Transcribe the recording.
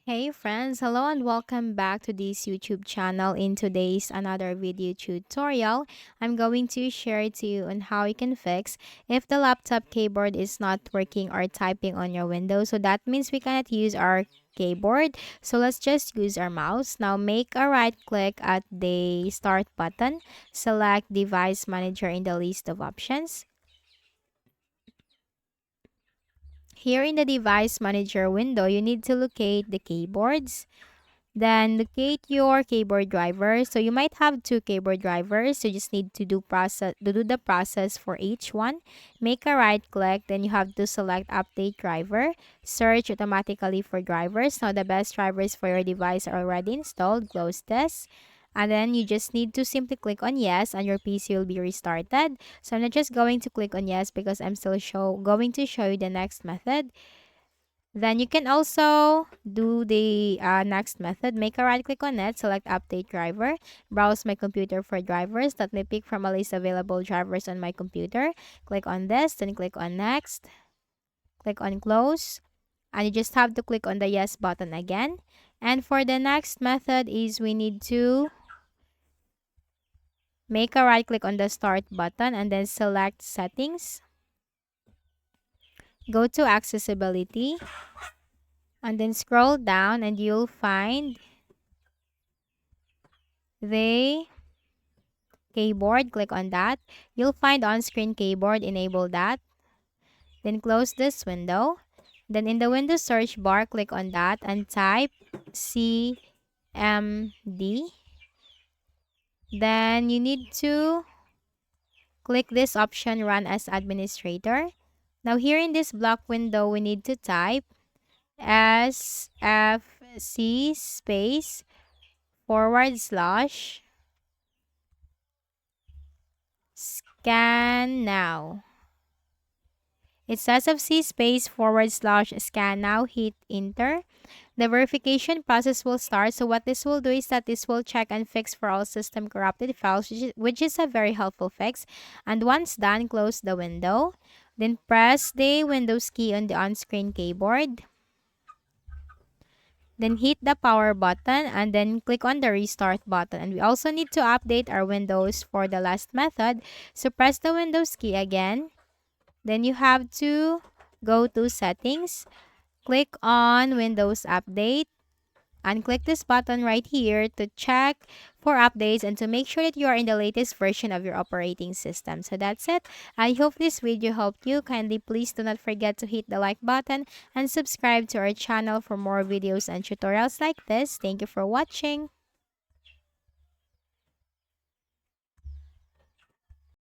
Hey friends, hello and welcome back to this YouTube channel. In today's another video tutorial, I'm going to share to you on how you can fix if the laptop keyboard is not working or typing on your window. So that means we cannot use our keyboard. So let's just use our mouse. Now make a right click at the start button. Select device manager in the list of options. Here in the device manager window, you need to locate the keyboards. Then locate your keyboard driver. So you might have two keyboard drivers. You just need to do the process for each one. Make a right click, then you have to select update driver. Search automatically for drivers. Now the best drivers for your device are already installed. Close this. And then you just need to simply click on yes and your PC will be restarted. So I'm not just going to click on yes because I'm still going to show you the next method. Then you can also do the next method. Make a right click on it, select update driver, browse my computer for drivers. Let me pick from a list of available drivers on my computer. Click on this, then click on next, click on close, and you just have to click on the yes button again. And for the next method is we need to make a right click on the start button and then select settings. Go to accessibility and then scroll down and you'll find the keyboard. Click on that. You'll find on-screen keyboard. Enable that. Then close this window. Then in the Windows search bar, click on that and type CMD. Then you need to click this option, Run as Administrator. Now here in this block window, we need to type SFC space forward slash scan now. It says of C space forward slash scan now, hit enter. The verification process will start. So what this will do is that this will check and fix for all system corrupted files, which is a very helpful fix. And once done, close the window. Then press the Windows key on the on-screen keyboard. Then hit the power button and then click on the restart button. And we also need to update our Windows for the last method. So press the Windows key again. Then you have to go to settings, click on Windows Update, and click this button right here to check for updates and to make sure that you are in the latest version of your operating system. So that's it. I hope this video helped you. Kindly please do not forget to hit the like button and subscribe to our channel for more videos and tutorials like this. Thank you for watching.